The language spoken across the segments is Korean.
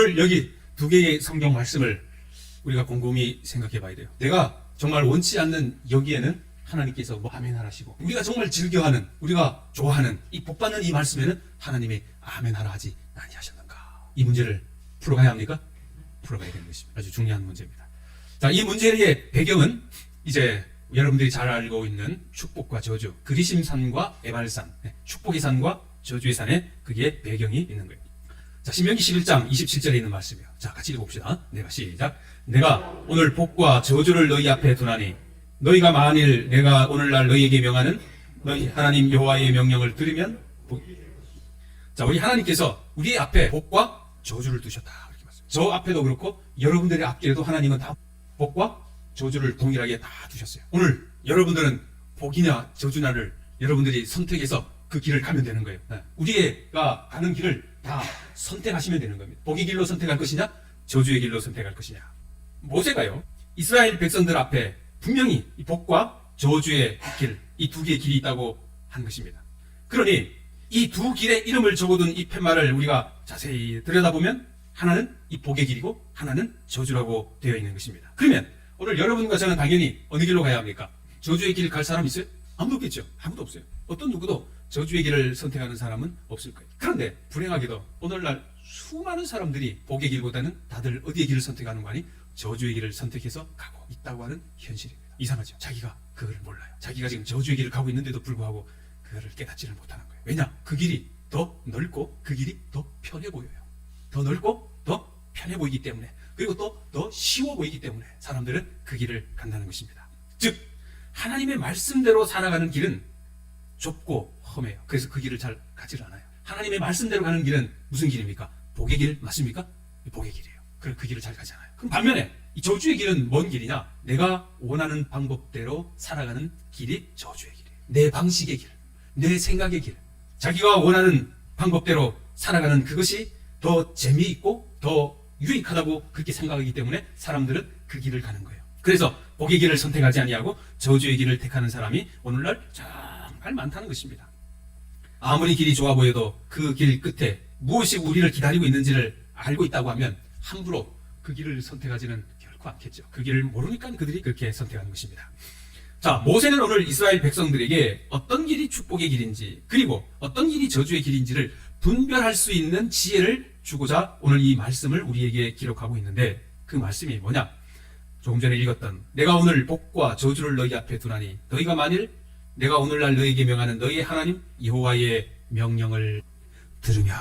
오늘 여기 두 개의 성경 말씀을 우리가 곰곰이 생각해 봐야 돼요. 내가 정말 원치 않는 여기에는 하나님께서 뭐 아멘 하라시고, 우리가 정말 즐겨하는, 우리가 좋아하는 이 복받는 이 말씀에는 하나님이 아멘 하라 하지 아니하셨는가. 이 문제를 풀어가야 합니까? 풀어가야 되는 것입니다. 아주 중요한 문제입니다. 자, 이 문제의 배경은 이제 여러분들이 잘 알고 있는 축복과 저주, 그리심산과 에발산, 축복의 산과 저주의 산에 그게 배경이 있는 거예요. 자, 신명기 11장 27절에 있는 말씀이에요. 자, 같이 읽어봅시다. 내가 시작. 내가 오늘 복과 저주를 너희 앞에 두나니 너희가 만일 내가 오늘날 너희에게 명하는 너희 하나님 여호와의 명령을 들으면 자, 우리 하나님께서 우리 앞에 복과 저주를 두셨다. 이렇게 말씀해요. 저 앞에도 그렇고 여러분들의 앞길에도 하나님은 다 복과 저주를 동일하게 다 두셨어요. 오늘 여러분들은 복이냐 저주냐를 여러분들이 선택해서 그 길을 가면 되는 거예요. 우리가 가는 길을 다 선택하시면 되는 겁니다. 복의 길로 선택할 것이냐 저주의 길로 선택할 것이냐. 모세가요 이스라엘 백성들 앞에 분명히 이 복과 저주의 길, 이 두 개의 길이 있다고 한 것입니다. 그러니 이 두 길의 이름을 적어둔 이 팻말을 우리가 자세히 들여다보면 하나는 이 복의 길이고 하나는 저주라고 되어 있는 것입니다. 그러면 오늘 여러분과 저는 당연히 어느 길로 가야 합니까? 저주의 길 갈 사람 있어요? 아무도 없겠죠. 아무도 없어요. 어떤 누구도 저주의 길을 선택하는 사람은 없을 거예요. 그런데 불행하게도 오늘날 수많은 사람들이 복의 길보다는 다들 어디의 길을 선택하는 거 아니? 저주의 길을 선택해서 가고 있다고 하는 현실입니다. 이상하죠. 자기가 그걸 몰라요. 자기가 지금 저주의 길을 가고 있는데도 불구하고 그거를 깨닫지를 못하는 거예요. 왜냐? 그 길이 더 넓고 그 길이 더 편해 보여요. 더 넓고 더 편해 보이기 때문에, 그리고 또 더 쉬워 보이기 때문에 사람들은 그 길을 간다는 것입니다. 즉 하나님의 말씀대로 살아가는 길은 좁고 험해요. 그래서 그 길을 잘 가지를 않아요. 하나님의 말씀대로 가는 길은 무슨 길입니까? 복의 길 맞습니까? 복의 길이에요. 그래서 그 길을 잘 가잖아요. 그럼 반면에 이 저주의 길은 뭔 길이냐? 내가 원하는 방법대로 살아가는 길이 저주의 길이에요. 내 방식의 길, 내 생각의 길, 자기가 원하는 방법대로 살아가는 그것이 더 재미있고 더 유익하다고 그렇게 생각하기 때문에 사람들은 그 길을 가는 거예요. 그래서 복의 길을 선택하지 아니하고 저주의 길을 택하는 사람이 오늘날 정말 많다는 것입니다. 아무리 길이 좋아 보여도 그 길 끝에 무엇이 우리를 기다리고 있는지를 알고 있다고 하면 함부로 그 길을 선택하지는 결코 않겠죠. 그 길을 모르니까 그들이 그렇게 선택하는 것입니다. 자, 모세는 오늘 이스라엘 백성들에게 어떤 길이 축복의 길인지, 그리고 어떤 길이 저주의 길인지를 분별할 수 있는 지혜를 주고자 오늘 이 말씀을 우리에게 기록하고 있는데, 그 말씀이 뭐냐? 조금 전에 읽었던 내가 오늘 복과 저주를 너희 앞에 두나니 너희가 만일 내가 오늘날 너희에게 명하는 너희의 하나님 여호와의 명령을 들으면,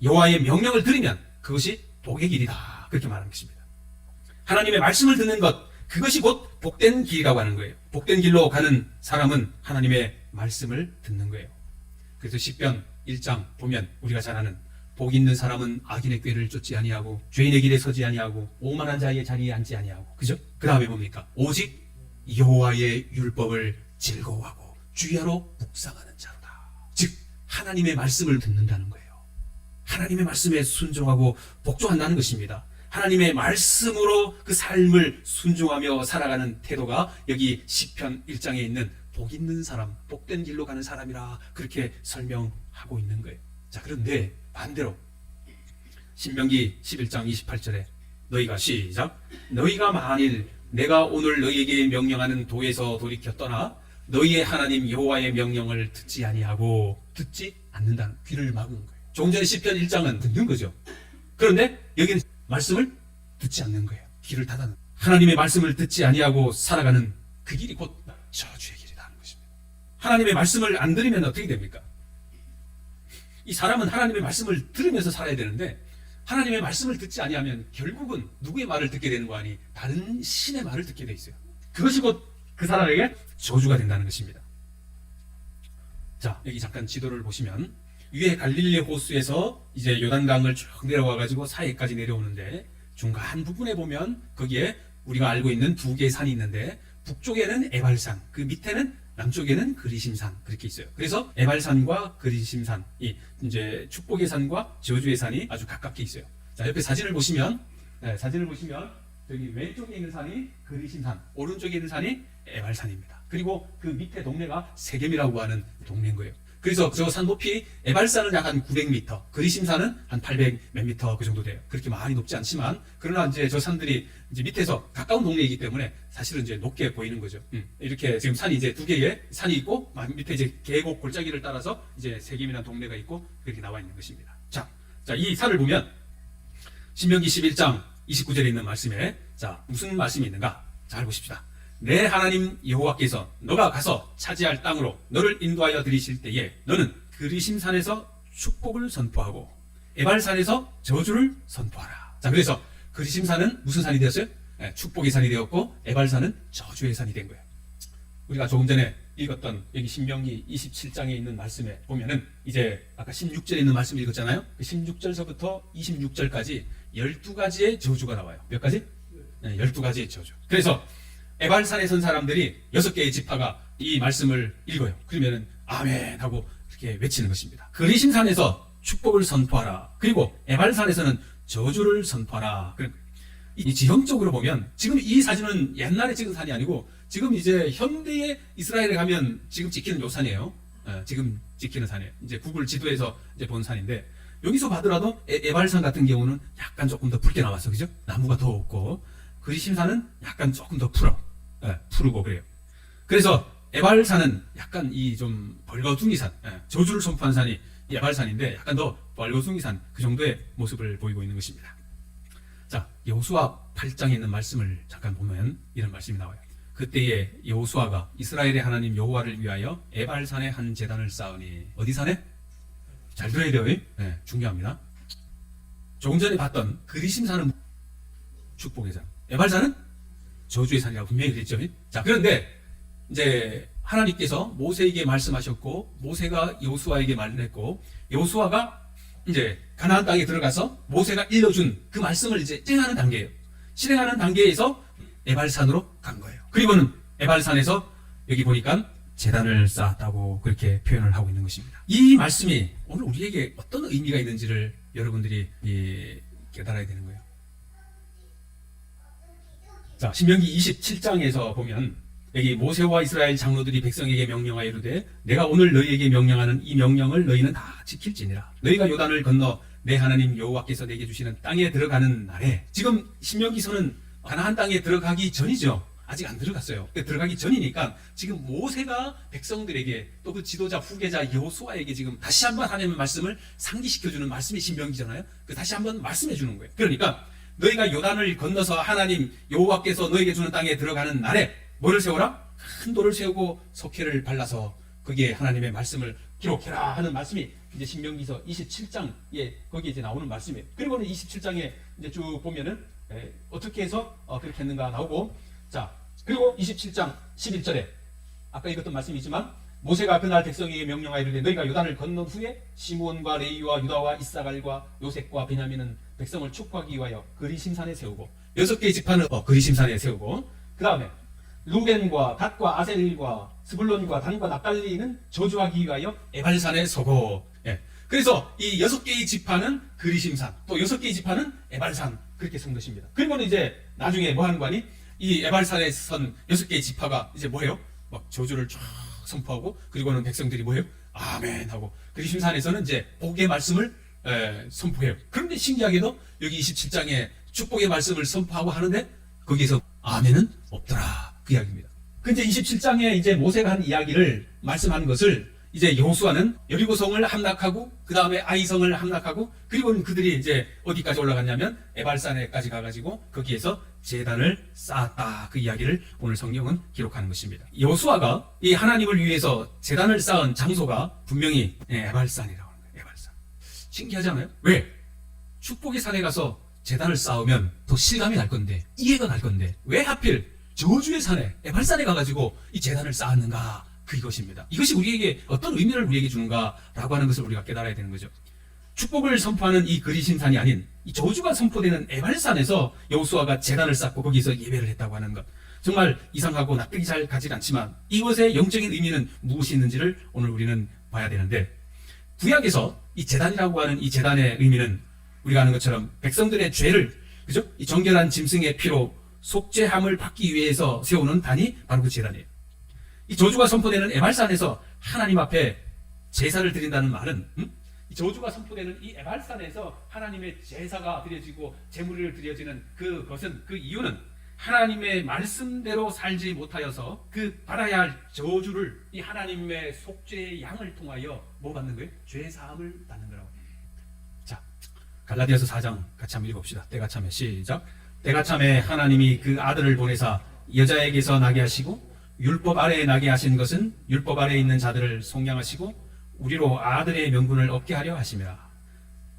여호와의 명령을 들으면 그것이 복의 길이다, 그렇게 말하는 것입니다. 하나님의 말씀을 듣는 것, 그것이 곧 복된 길이라고 하는 거예요. 복된 길로 가는 사람은 하나님의 말씀을 듣는 거예요. 그래서 시편 1장 보면 우리가 잘 아는 복 있는 사람은 악인의 꾀를 쫓지 아니하고 죄인의 길에 서지 아니하고 오만한 자의 자리에 앉지 아니하고, 그죠? 그 다음에 뭡니까? 오직 여호와의 율법을 즐거워하고 주야로 묵상하는 자로다. 즉 하나님의 말씀을 듣는다는 거예요. 하나님의 말씀에 순종하고 복종한다는 것입니다. 하나님의 말씀으로 그 삶을 순종하며 살아가는 태도가 여기 시편 1장에 있는 복 있는 사람, 복된 길로 가는 사람이라 그렇게 설명하고 있는 거예요. 자, 그런데 반대로 신명기 11장 28절에 너희가 시작 너희가 만일 내가 오늘 너희에게 명령하는 도에서 돌이켜 떠나 너희의 하나님 여호와의 명령을 듣지 아니하고, 듣지 않는다는, 귀를 막은 거예요. 조금 전에 시편 1장은 듣는 거죠. 그런데 여기는 말씀을 듣지 않는 거예요. 귀를 닫아는, 하나님의 말씀을 듣지 아니하고 살아가는 그 길이 곧 저주의 길이다 하는 것입니다. 하나님의 말씀을 안 들으면 어떻게 됩니까? 이 사람은 하나님의 말씀을 들으면서 살아야 되는데 하나님의 말씀을 듣지 아니하면 결국은 누구의 말을 듣게 되는 거 아니? 다른 신의 말을 듣게 돼 있어요. 그것이 곧 그 사람에게 저주가 된다는 것입니다. 자, 여기 잠깐 지도를 보시면 위에 갈릴리 호수에서 이제 요단강을 쭉 내려와 가지고 사해까지 내려오는데 중간 부분에 보면 거기에 우리가 알고 있는 두 개의 산이 있는데 북쪽에는 에발산, 그 밑에는 남쪽에는 그리심산, 그렇게 있어요. 그래서 에발산과 그리심산, 이 이제 축복의 산과 저주의 산이 아주 가깝게 있어요. 자, 옆에 사진을 보시면 저기 왼쪽에 있는 산이 그리심산, 오른쪽에 있는 산이 에발산입니다. 그리고 그 밑에 동네가 세겜이라고 하는 동네인 거예요. 그래서 저 산 높이 에발산은 약 한 900m, 그리심산은 한 800 몇 미터 그 정도 돼요. 그렇게 많이 높지 않지만 그러나 이제 저 산들이 이제 밑에서 가까운 동네이기 때문에 사실은 이제 높게 보이는 거죠. 이렇게 지금 산이 이제 두 개의 산이 있고 밑에 이제 계곡 골짜기를 따라서 이제 세겜이라는 동네가 있고 그렇게 나와 있는 것입니다. 자, 이 산을 보면 신명기 11장 29절에 있는 말씀에 자 무슨 말씀이 있는가? 잘 보십시다. 내 하나님 여호와께서 너가 가서 차지할 땅으로 너를 인도하여 들이실 때에 너는 그리심산에서 축복을 선포하고 에발산에서 저주를 선포하라. 자, 그래서 그리심산은 무슨 산이 되었어요? 축복의 산이 되었고 에발산은 저주의 산이 된 거예요. 우리가 조금 전에 읽었던 여기 신명기 27장에 있는 말씀에 보면은 이제 아까 16절에 있는 말씀 읽었잖아요. 그 16절서부터 26절까지 12가지의 저주가 나와요. 몇 가지? 12가지의 저주. 그래서 에발산에 선 사람들이 6개의 지파가 이 말씀을 읽어요. 그러면은 아멘 하고 이렇게 외치는 것입니다. 그리심산에서 축복을 선포하라. 그리고 에발산에서는 저주를 선포하라. 이 지형적으로 보면 지금 이 사진은 옛날에 찍은 산이 아니고 지금 이제 현대의 이스라엘에 가면 지금 찍히는 요 산이에요. 지금 찍히는 산이에요. 이제 구글 지도에서 이제 본 산인데 여기서 봐더라도 에발산 같은 경우는 약간 조금 더 붉게 나왔어, 그죠? 나무가 더 없고 그리심산은 약간 조금 더 푸르고 그래요. 그래서 에발산은 약간 이 좀 벌거숭이 산, 저주를 선포한 산이 에발산인데 약간 더 벌거숭이 산 그 정도의 모습을 보이고 있는 것입니다. 자, 여호수아 8장에 있는 말씀을 잠깐 보면 이런 말씀이 나와요. 그때에 여호수아가 이스라엘의 하나님 여호와를 위하여 에발산에 한 제단을 쌓으니 어디 산에? 잘 들어야 돼요. 중요합니다. 조금 전에 봤던 그리심산은 축복의 산, 에발산은 저주의 산이라고 분명히 그랬죠. 자, 그런데 이제 하나님께서 모세에게 말씀하셨고 모세가 여호수아에게 말을 했고 여호수아가 이제 가나안 땅에 들어가서 모세가 일러준 그 말씀을 이제 실행하는 단계예요. 실행하는 단계에서 에발산으로 간 거예요. 그리고는 에발산에서 여기 보니까 제단을 쌓았다고 그렇게 표현을 하고 있는 것입니다. 이 말씀이 오늘 우리에게 어떤 의미가 있는지를 여러분들이 깨달아야 되는 거예요. 자, 신명기 27장에서 보면 여기 모세와 이스라엘 장로들이 백성에게 명령하여 이르되 내가 오늘 너희에게 명령하는 이 명령을 너희는 다 지킬지니라. 너희가 요단을 건너 내 하나님 여호와께서 내게 주시는 땅에 들어가는 날에, 지금 신명기서는 가나안 땅에 들어가기 전이죠. 아직 안 들어갔어요. 들어가기 전이니까 지금 모세가 백성들에게 또 그 지도자 후계자 여호수아에게 지금 다시 한번 하나님의 말씀을 상기시켜주는 말씀이 신명기잖아요. 그 다시 한번 말씀해 주는 거예요. 그러니까 너희가 요단을 건너서 하나님 여호와께서 너희에게 주는 땅에 들어가는 날에 뭐를 세우라? 큰 돌을 세우고 석회를 발라서 거기에 하나님의 말씀을 기록해라 하는 말씀이 이제 신명기서 27장에 거기에 이제 나오는 말씀이에요. 그리고는 27장에 이제 쭉 보면은 어떻게 해서 그렇게 했는가 나오고, 자, 그리고 27장 11절에 아까 읽었던 말씀이지만 모세가 그날 백성에게 명령하이르되 너희가 요단을 건넌 후에 시므온과 레위와 유다와 이사갈과 요셉과 베냐민은 백성을 축복하기 위하여 그리심산에 세우고, 6개의 지파는 그리심산에 세우고, 그 다음에 루벤과 갓과 아셀과 스불론과 단과 납달리는 저주하기 위하여 에발산에 서고. 그래서 이 6개의 지파는 그리심산, 또 6개의 지파는 에발산, 그렇게 선 것입니다. 그리고는 이제 나중에 뭐 하는 거 아니? 이 에발산에 선 6개의 지파가 이제 뭐예요? 막 저주를 쫙 선포하고, 그리고는 백성들이 뭐예요? 아멘 하고, 그리심산에서는 이제 복의 말씀을 선포해요. 그런데 신기하게도 여기 27장에 축복의 말씀을 선포하고 하는데 거기에서 아멘은 없더라, 그 이야기입니다. 근데 27장에 이제 모세가 한 이야기를 말씀하는 것을 이제 여호수아는 여리고성을 함락하고 그 다음에 아이성을 함락하고, 그리고는 그들이 이제 어디까지 올라갔냐면 에발산에까지 가가지고 거기에서 제단을 쌓았다, 그 이야기를 오늘 성경은 기록하는 것입니다. 여호수아가 이 하나님을 위해서 제단을 쌓은 장소가 분명히 에발산이라고 하는 거예요. 에발산. 신기하지 않아요? 왜? 축복의 산에 가서 제단을 쌓으면 더 실감이 날 건데, 이해가 갈 건데 왜 하필 저주의 산에 에발산에 가가지고 이 제단을 쌓았는가, 그것입니다. 이것이 우리에게 어떤 의미를 우리에게 주는가라고 하는 것을 우리가 깨달아야 되는 거죠. 축복을 선포하는 이 그리심산이 아닌 이 저주가 선포되는 에발산에서 여호수아가 제단을 쌓고 거기서 예배를 했다고 하는 것, 정말 이상하고 납득이 잘 가지 않지만 이것의 영적인 의미는 무엇이 있는지를 오늘 우리는 봐야 되는데, 구약에서 이 제단이라고 하는 이 제단의 의미는 우리가 아는 것처럼 백성들의 죄를, 그죠? 이 정결한 짐승의 피로 속죄함을 받기 위해서 세우는 단이 바로 그 제단이에요. 이 저주가 선포되는 에발산에서 하나님 앞에 제사를 드린다는 말은 이 저주가 선포되는 이 에발산에서 하나님의 제사가 드려지고 제물을 드려지는 그것은 그 이유는 하나님의 말씀대로 살지 못하여서 그 받아야 할 저주를 이 하나님의 속죄의 양을 통하여 뭐 받는 거예요? 죄 사함을 받는 거라고. 자, 갈라디아서 4장 같이 한번 읽어봅시다. 때가 참에 시작. 때가 참에 하나님이 그 아들을 보내사 여자에게서 나게 하시고 율법 아래에 나게 하신 것은 율법 아래에 있는 자들을 속량하시고 우리로 아들의 명분을 얻게 하려 하심이라.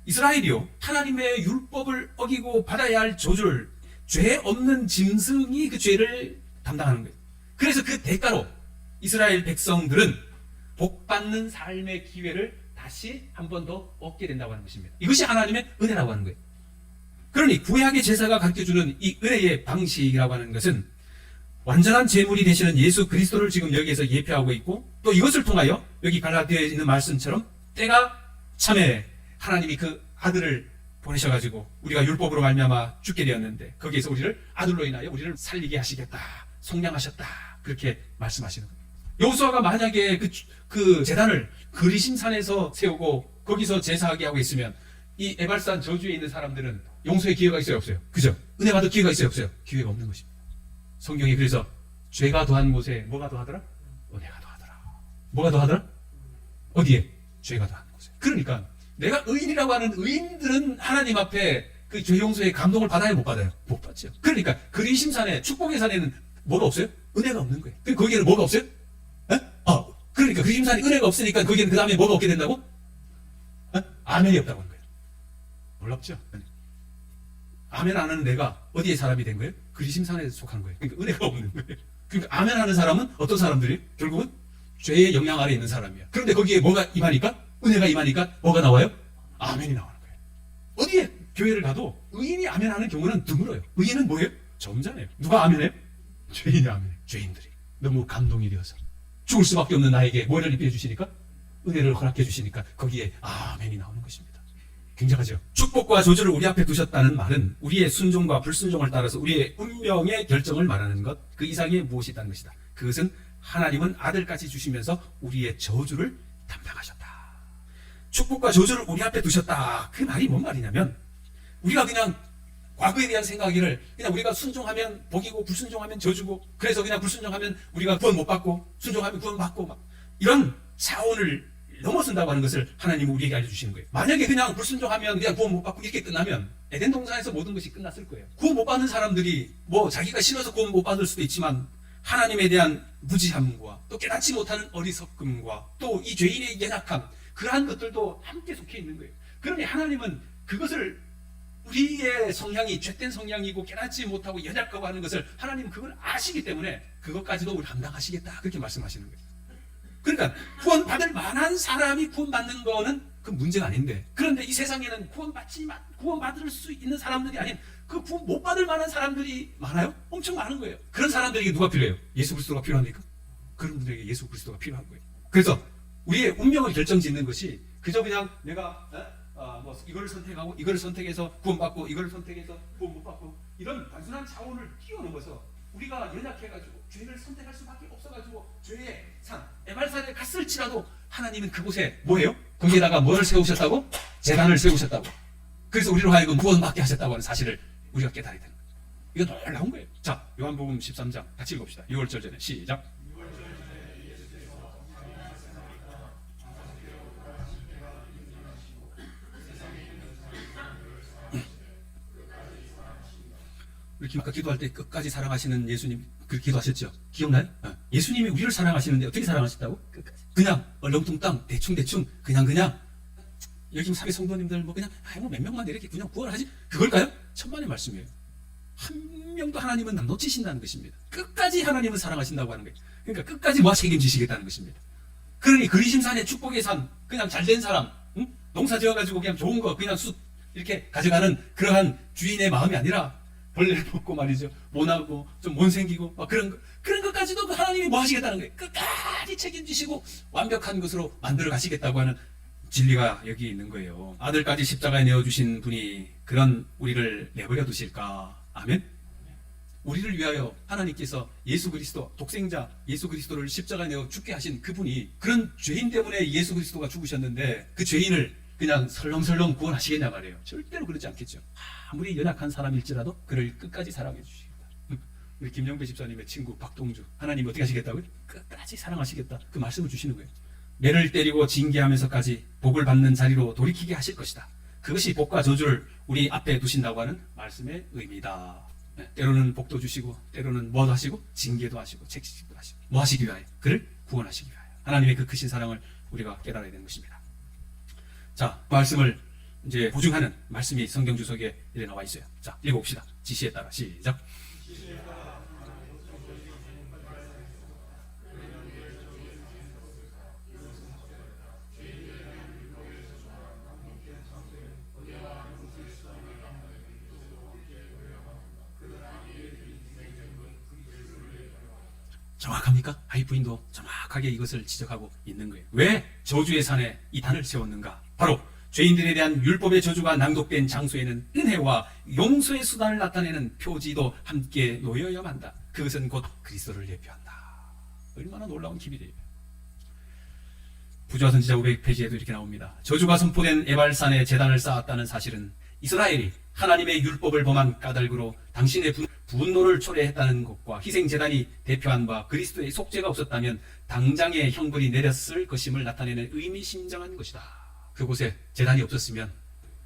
이스라엘이요, 하나님의 율법을 어기고 받아야 할 저주를, 죄 없는 짐승이 그 죄를 담당하는 거예요. 그래서 그 대가로 이스라엘 백성들은 복받는 삶의 기회를 다시 한 번 더 얻게 된다고 하는 것입니다. 이것이 하나님의 은혜라고 하는 거예요. 그러니 구약의 제사가 가르쳐주는 이 은혜의 방식이라고 하는 것은 완전한 제물이 되시는 예수 그리스도를 지금 여기에서 예표하고 있고, 또 이것을 통하여 여기 갈라디아에 있는 말씀처럼 때가 참에 하나님이 그 아들을 보내셔가지고 우리가 율법으로 말미암아 죽게 되었는데 거기에서 우리를 아들로 인하여 우리를 살리게 하시겠다, 속량하셨다, 그렇게 말씀하시는 거예요. 여호수아가 만약에 그 제단을 그리심산에서 세우고 거기서 제사하게 하고 있으면 이 에발산 저주에 있는 사람들은 용서의 기회가 있어요, 없어요? 그죠? 은혜 받을 기회가 있어요, 없어요? 기회가 없는 것입니다. 성경이 그래서 죄가 더한 곳에 뭐가 더하더라? 은혜가 더하더라. 뭐가 더하더라? 어디에? 죄가 더한 곳에. 그러니까 내가 의인이라고 하는 의인들은 하나님 앞에 그 죄 용서의 감동을 받아요, 못 받아요? 못 받죠. 그러니까 그리심산에, 축복의 산에는 뭐가 없어요? 은혜가 없는 거예요. 거기에는 뭐가 없어요? 그러니까 그리심산에 은혜가 없으니까 거기에는 그 다음에 뭐가 없게 된다고? 아멘이 없다고 하는 거예요. 놀랍죠? 아멘 안 하는 내가 어디에 사람이 된 거예요? 그리심산에 속한 거예요. 그러니까 은혜가 없는 거예요. 그러니까 아멘 하는 사람은 어떤 사람들이에요? 결국은 죄의 영향 아래에 있는 사람이야. 그런데 거기에 뭐가 임하니까? 은혜가 임하니까 뭐가 나와요? 아멘이 나오는 거예요. 어디에 교회를 가도 의인이 아멘 하는 경우는 드물어요. 의인은 뭐예요? 점잖아요. 누가 아멘해요? 죄인이 아멘해요. 죄인들이. 너무 감동이 되어서 죽을 수밖에 없는 나에게 뭐를 입혀 주시니까? 은혜를 허락해 주시니까 거기에 아멘이 나오는 것입니다. 굉장하죠. 축복과 저주를 우리 앞에 두셨다는 말은 우리의 순종과 불순종을 따라서 우리의 운명의 결정을 말하는 것, 그 이상의 무엇이 있다는 것이다. 그것은 하나님은 아들까지 주시면서 우리의 저주를 담당하셨다. 축복과 저주를 우리 앞에 두셨다. 그 말이 뭔 말이냐면 우리가 그냥 과거에 대한 생각을 그냥 우리가 순종하면 복이고 불순종하면 저주고, 그래서 그냥 불순종하면 우리가 구원 못 받고 순종하면 구원 받고 막 이런 차원을 넘어선다고 하는 것을 하나님은 우리에게 알려주시는 거예요. 만약에 그냥 불순종하면 그냥 구원 못 받고 이렇게 끝나면 에덴 동산에서 모든 것이 끝났을 거예요. 구원 못 받는 사람들이 뭐 자기가 싫어서 구원 못 받을 수도 있지만 하나님에 대한 무지함과 또 깨닫지 못하는 어리석음과 또 이 죄인의 연약함, 그러한 것들도 함께 속해 있는 거예요. 그러니 하나님은 그것을, 우리의 성향이 죄된 성향이고 깨닫지 못하고 연약하고 하는 것을 하나님은 그걸 아시기 때문에 그것까지도 우리 감당하시겠다, 그렇게 말씀하시는 거예요. 그러니까 구원 받을 만한 사람이 구원 받는 거는 그 문제가 아닌데, 그런데 이 세상에는 구원 받을 수 있는 사람들이 아닌 그 구원 못 받을 만한 사람들이 많아요. 엄청 많은 거예요. 그런 사람들에게 누가 필요해요? 예수 그리스도가 필요합니까? 그런 분들에게 예수 그리스도가 필요한 거예요. 그래서 우리의 운명을 결정짓는 것이 그저 그냥 내가 뭐 이걸 선택하고 이걸 선택해서 구원받고 이걸 선택해서 구원 못 받고 이런 단순한 차원을 뛰어넘어서 우리가 연약해가지고 죄를 선택할 수밖에 없어가지고 죄의 산, 에발산에 갔을지라도 하나님은 그곳에 뭐예요? 거기에다가 뭐를 세우셨다고? 제단을 세우셨다고. 그래서 우리로 하여금 구원받게 하셨다고 하는 사실을 우리가 깨달아야 되는 거예요. 이거 놀라운 거예요. 자, 요한복음 13장 같이 읽읍시다. 6월절 전에 시작. 우리 아까 기도할 때 끝까지 사랑하시는 예수님 그렇게 기도하셨죠? 기억나요? 예수님이 우리를 사랑하시는데 어떻게 사랑하셨다고? 끝까지. 그냥 얼렁뚱땅 대충 그냥 여기 사회 성도님들 뭐 그냥 뭐 몇 명만 이렇게 그냥 구원하지, 그걸까요? 천만의 말씀이에요. 한 명도 하나님은 안 놓치신다는 것입니다. 끝까지 하나님은 사랑하신다고 하는 거예요. 그러니까 끝까지 뭐 책임지시겠다는 것입니다. 그러니 그리심산의 축복의 산, 그냥 잘된 사람, 농사 지어가지고 그냥 좋은 거 그냥 쑥 이렇게 가져가는 그러한 주인의 마음이 아니라 벌레를 먹고 말이죠, 모나고 좀 못생기고 막 그런 것까지도 하나님이 뭐 하시겠다는 거예요. 끝까지 책임지시고 완벽한 것으로 만들어 가시겠다고 하는 진리가 여기 있는 거예요. 아들까지 십자가에 내어주신 분이 그런 우리를 내버려 두실까? 아멘? 우리를 위하여 하나님께서 예수 그리스도, 독생자 예수 그리스도를 십자가에 내어 죽게 하신 그분이 그런 죄인 때문에 예수 그리스도가 죽으셨는데 그 죄인을 그냥 설렁설렁 구원하시겠냐 말이에요. 절대로 그러지 않겠죠. 아무리 연약한 사람일지라도 그를 끝까지 사랑해 주시겠다. 우리 김영배 집사님의 친구 박동주, 하나님 어떻게 하시겠다고요? 끝까지 사랑하시겠다. 그 말씀을 주시는 거예요. 매를 때리고 징계하면서까지 복을 받는 자리로 돌이키게 하실 것이다. 그것이 복과 저주를 우리 앞에 두신다고 하는 말씀의 의미다. 때로는 복도 주시고 때로는 뭐도 하시고 징계도 하시고 책임도 하시고 뭐 하시기 위하여? 그를 구원하시기 위하여. 하나님의 그 크신 사랑을 우리가 깨달아야 되는 것입니다. 자, 말씀을 이제 보증하는 말씀이 성경 주석에 이래 나와 있어요. 자, 읽어봅시다. 지시에 따라 시작. 정확합니까? 아이 부인도 정확하게 이것을 지적하고 있는 거예요. 왜 저주의 산에 이 단을 세웠는가? 바로 죄인들에 대한 율법의 저주가 낭독된 장소에는 은혜와 용서의 수단을 나타내는 표지도 함께 놓여야만 한다. 그것은 곧 그리스도를 예표한다. 얼마나 놀라운 기밀이에요. 부조화 선지자 500페이지에도 이렇게 나옵니다. 저주가 선포된 에발산에 제단을 쌓았다는 사실은 이스라엘이 하나님의 율법을 범한 까닭으로 당신의 분노를 초래했다는 것과 희생제단이 대표한 바 그리스도의 속죄가 없었다면 당장의 형벌이 내렸을 것임을 나타내는 의미심장한 것이다. 그곳에 제단이 없었으면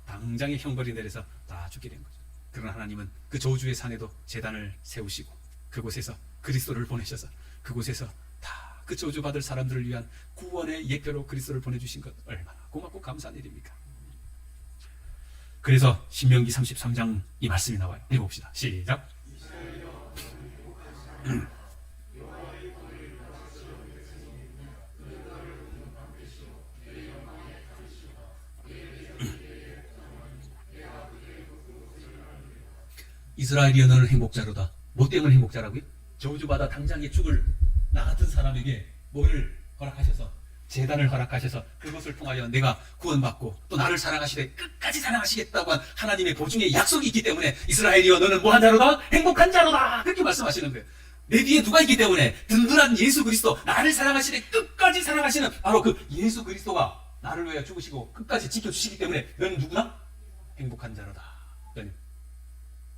당장의 형벌이 내려서 다 죽게 된 거죠. 그러나 하나님은 그 저주의 산에도 제단을 세우시고 그곳에서 그리스도를 보내셔서 그곳에서 다 그 저주받을 사람들을 위한 구원의 예표로 그리스도를 보내주신 것 얼마나 고맙고 감사한 일입니까? 그래서 신명기 33장 이 말씀이 나와요. 읽어봅시다. 시작. 이스라엘이여 너는 행복자로다. 뭐 때문에 행복자라고요? 저주받아 당장에 죽을 나 같은 사람에게 뭐를 허락하셔서 제단을 허락하셔서 그것을 통하여 내가 구원받고 또 나를 사랑하시되 끝까지 사랑하시겠다고 한 하나님의 보증의 약속이 있기 때문에 이스라엘이여 너는 뭐한 자로다? 행복한 자로다. 그렇게 말씀하시는 거예요. 내 뒤에 누가 있기 때문에 든든한 예수 그리스도, 나를 사랑하시되 끝까지 사랑하시는 바로 그 예수 그리스도가 나를 위하여 죽으시고 끝까지 지켜주시기 때문에 너는 누구나? 행복한 자로다.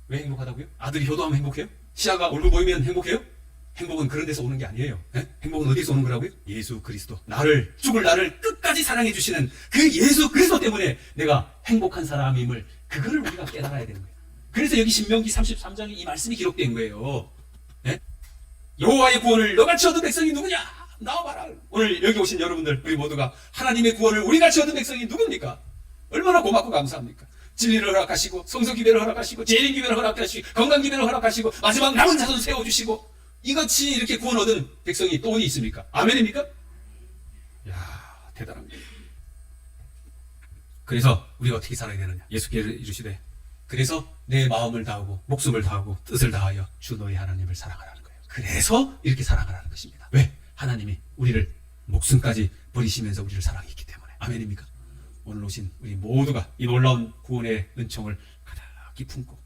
왜 행복하다고요? 아들이 효도하면 행복해요? 시아가 얼굴 보이면 행복해요? 행복은 그런 데서 오는 게 아니에요. 행복은 어디서 오는 거라고요? 예수 그리스도. 죽을 나를 끝까지 사랑해 주시는 그 예수 그리스도 때문에 내가 행복한 사람임을 그거를 우리가 깨달아야 되는 거예요. 그래서 여기 신명기 33장에 이 말씀이 기록된 거예요. 여호와의 구원을 너같이 얻은 백성이 누구냐? 나와봐라. 오늘 여기 오신 여러분들 우리 모두가 하나님의 구원을 우리같이 얻은 백성이 누굽니까? 얼마나 고맙고 감사합니까? 진리를 허락하시고 성서 기회를 허락하시고 재림 기회를 허락하시고 건강 기회를 허락하시고 마지막 남은 자손 세워주시고 이같이 이렇게 구원 얻은 백성이 또 어디 있습니까? 아멘입니까? 이야, 대단합니다. 그래서 우리가 어떻게 살아야 되느냐? 예수께서 이르시되 그래서 내 마음을 다하고 목숨을 다하고 뜻을 다하여 주 너의 하나님을 사랑하라는 거예요. 그래서 이렇게 사랑하라는 것입니다. 왜? 하나님이 우리를 목숨까지 버리시면서 우리를 사랑했기 때문에. 아멘입니까? 오늘 오신 우리 모두가 이 놀라운 구원의 은총을 가득히 품고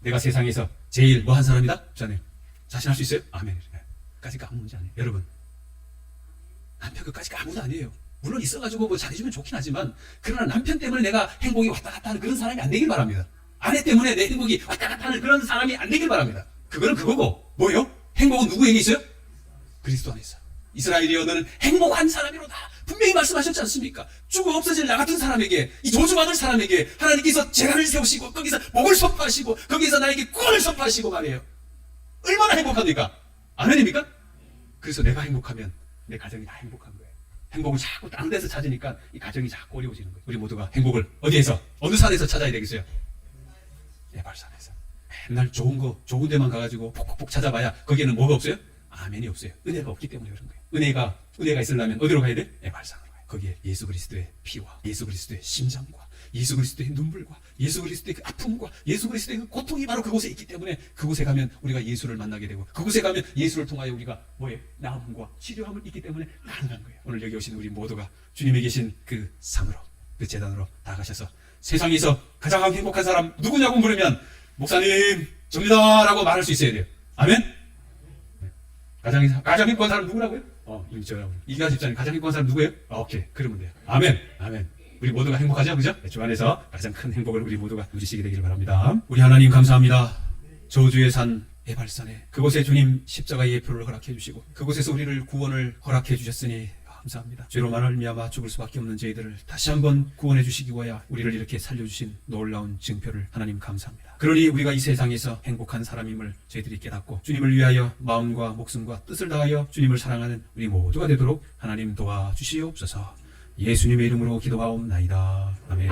내가 세상에서 제일 뭐한 사람이다? 자네 자신할 수 있어요? 아멘. 끝까지가 아무 문제 아니에요. 여러분, 남편 끝까지가 아무도 아니에요. 물론 있어가지고 뭐 잘해주면 좋긴 하지만 그러나 남편 때문에 내가 행복이 왔다 갔다 하는 그런 사람이 안 되길 바랍니다. 아내 때문에 내 행복이 왔다 갔다 하는 그런 사람이 안 되길 바랍니다. 그거는 그거고 뭐예요? 행복은 누구에게 있어요? 그리스도 안에 있어요. 이스라엘이여 너는 행복한 사람이로다. 분명히 말씀하셨지 않습니까? 죽어 없어질 나 같은 사람에게, 이 저주받을 사람에게 하나님께서 제단을 세우시고 거기서 복을 선포하시고 거기서 나에게 구원을 선포하시고 말이에요. 얼마나 행복합니까? 아멘입니까? 그래서 내가 행복하면 내 가정이 다 행복한 거예요. 행복을 자꾸 다른 데서 찾으니까 이 가정이 자꾸 어려워지는 거예요. 우리 모두가 행복을 어디에서, 어느 산에서 찾아야 되겠어요? 에발산에서. 맨날 좋은 데만 가가지고 폭폭폭 찾아봐야 거기에는 뭐가 없어요? 아멘이 없어요. 은혜가 없기 때문에 그런 거예요. 은혜가 있으려면 어디로 가야 돼? 에발산으로 가요. 거기에 예수 그리스도의 피와 예수 그리스도의 심장과 예수 그리스도의 눈물과 예수 그리스도의 그 아픔과 예수 그리스도의 그 고통이 바로 그곳에 있기 때문에 그곳에 가면 우리가 예수를 만나게 되고 그곳에 가면 예수를 통하여 우리가 나음과 치료함을 있기 때문에 가능한 거예요. 오늘 여기 오신 우리 모두가 주님이 계신 그 산으로, 그 제단으로 나가셔서 세상에서 가장 행복한 사람 누구냐고 물으면 목사님 접니다 라고 말할 수 있어야 돼요. 아멘. 가장 이쁜 사람 누구라고요? 이름이 저라고. 이가 집사님 가장 이쁜 사람 누구예요? 오케이, 그러면 돼요. 아멘. 아멘. 우리 모두가 행복하죠, 그죠? 주 안에서 가장 큰 행복을 우리 모두가 누리시게 되기를 바랍니다. 우리 하나님 감사합니다. 저주의 산 에발산에 그곳에 주님 십자가의 예표를 허락해 주시고 그곳에서 우리를 구원을 허락해 주셨으니 감사합니다. 죄로 말미암아 죽을 수밖에 없는 저희들을 다시 한번 구원해 주시기 위하여 우리를 이렇게 살려주신 놀라운 증표를 하나님 감사합니다. 그러니 우리가 이 세상에서 행복한 사람임을 저희들이 깨닫고 주님을 위하여 마음과 목숨과 뜻을 다하여 주님을 사랑하는 우리 모두가 되도록 하나님 도와주시옵소서. 예수님의 이름으로 기도하옵나이다. 아멘.